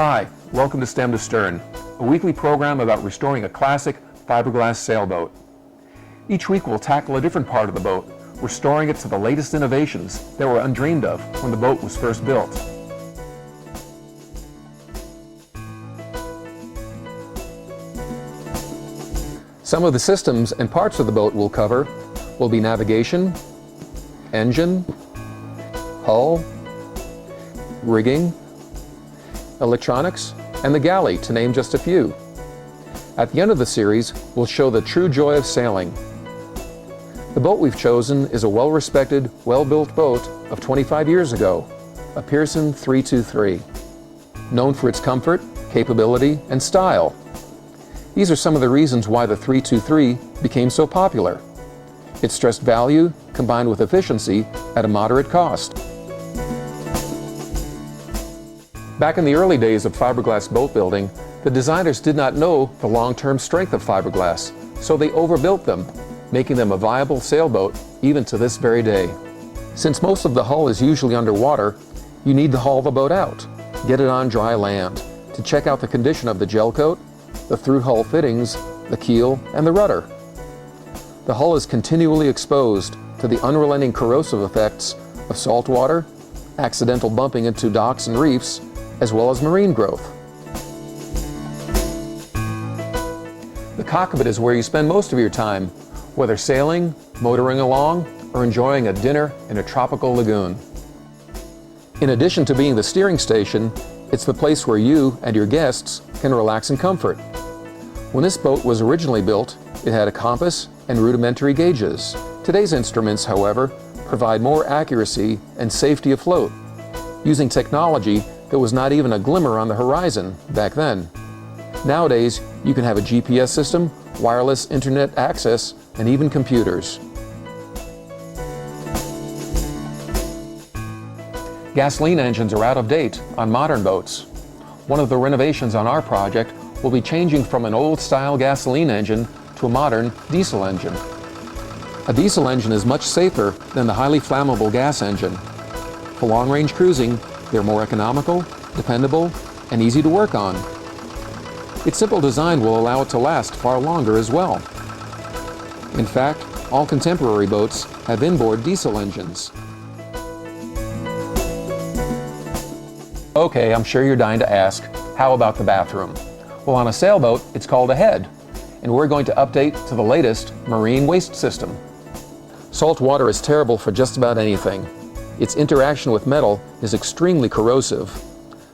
Hi, welcome to Stem to Stern, a weekly program about restoring a classic fiberglass sailboat. Each week we'll tackle a different part of the boat, restoring it to the latest innovations that were undreamed of when the boat was first built. Some of the systems and parts of the boat we'll cover will be navigation, engine, hull, rigging, electronics, and the galley, to name just a few. At the end of the series, we'll show the true joy of sailing. The boat we've chosen is a well-respected, well-built boat of 25 years ago, a Pearson 323, known for its comfort, capability, and style. These are some of the reasons why the 323 became so popular. It stressed value combined with efficiency at a moderate cost. Back in the early days of fiberglass boat building, the designers did not know the long-term strength of fiberglass, so they overbuilt them, making them a viable sailboat even to this very day. Since most of the hull is usually underwater, you need to haul the boat out, get it on dry land, to check out the condition of the gel coat, the through-hull fittings, the keel, and the rudder. The hull is continually exposed to the unrelenting corrosive effects of salt water, accidental bumping into docks and reefs, as well as marine growth. The cockpit is where you spend most of your time, whether sailing, motoring along, or enjoying a dinner in a tropical lagoon. In addition to being the steering station, it's the place where you and your guests can relax in comfort. When this boat was originally built, it had a compass and rudimentary gauges. Today's instruments, however, provide more accuracy and safety afloat, using technology that was not even a glimmer on the horizon back then. Nowadays, you can have a GPS system, wireless internet access, and even computers. Gasoline engines are out of date on modern boats. One of the renovations on our project will be changing from an old-style gasoline engine to a modern diesel engine. A diesel engine is much safer than the highly flammable gas engine. For long-range cruising, they're more economical, dependable, and easy to work on. Its simple design will allow it to last far longer as well. In fact, all contemporary boats have inboard diesel engines. Okay, I'm sure you're dying to ask, how about the bathroom? Well, on a sailboat, it's called a head, and we're going to update to the latest marine waste system. Salt water is terrible for just about anything. Its interaction with metal is extremely corrosive.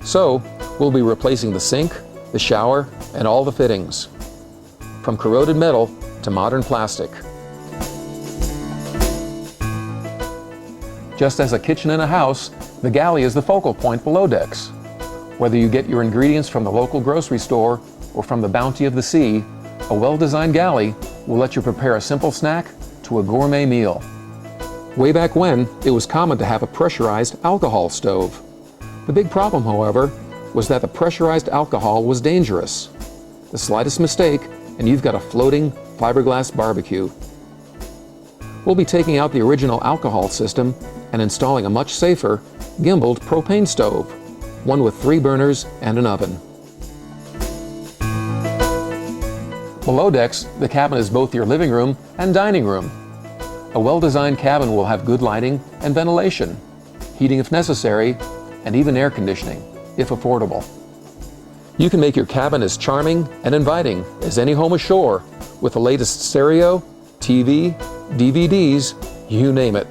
So, we'll be replacing the sink, the shower, and all the fittings, from corroded metal to modern plastic. Just as a kitchen in a house, the galley is the focal point below decks. Whether you get your ingredients from the local grocery store or from the bounty of the sea, a well-designed galley will let you prepare a simple snack to a gourmet meal. Way back when, it was common to have a pressurized alcohol stove. The big problem, however, was that the pressurized alcohol was dangerous. The slightest mistake, and you've got a floating fiberglass barbecue. We'll be taking out the original alcohol system and installing a much safer, gimbaled propane stove, one with 3 burners and an oven. Below decks, the cabin is both your living room and dining room. A well-designed cabin will have good lighting and ventilation, heating if necessary, and even air conditioning, if affordable. You can make your cabin as charming and inviting as any home ashore with the latest stereo, TV, DVDs, you name it.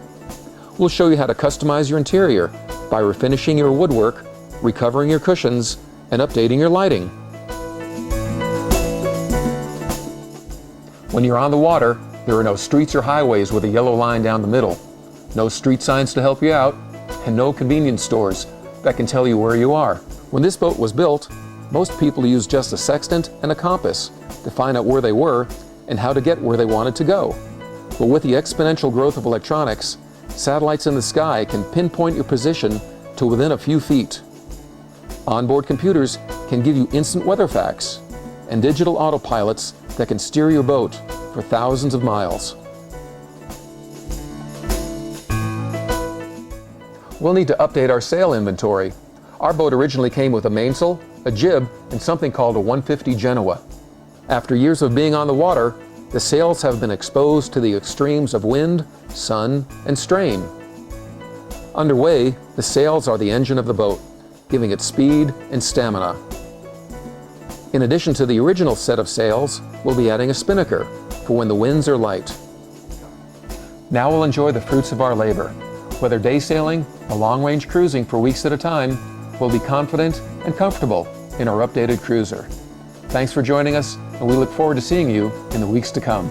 We'll show you how to customize your interior by refinishing your woodwork, recovering your cushions, and updating your lighting. When you're on the water, there are no streets or highways with a yellow line down the middle, no street signs to help you out, and no convenience stores that can tell you where you are. When this boat was built, most people used just a sextant and a compass to find out where they were and how to get where they wanted to go. But with the exponential growth of electronics, satellites in the sky can pinpoint your position to within a few feet. Onboard computers can give you instant weather facts, and digital autopilots that can steer your boat for thousands of miles. We'll need to update our sail inventory. Our boat originally came with a mainsail, a jib, and something called a 150 Genoa. After years of being on the water, the sails have been exposed to the extremes of wind, sun, and strain. Underway, the sails are the engine of the boat, giving it speed and stamina. In addition to the original set of sails, we'll be adding a spinnaker for when the winds are light. Now we'll enjoy the fruits of our labor. Whether day sailing or long-range cruising for weeks at a time, we'll be confident and comfortable in our updated cruiser. Thanks for joining us, and we look forward to seeing you in the weeks to come.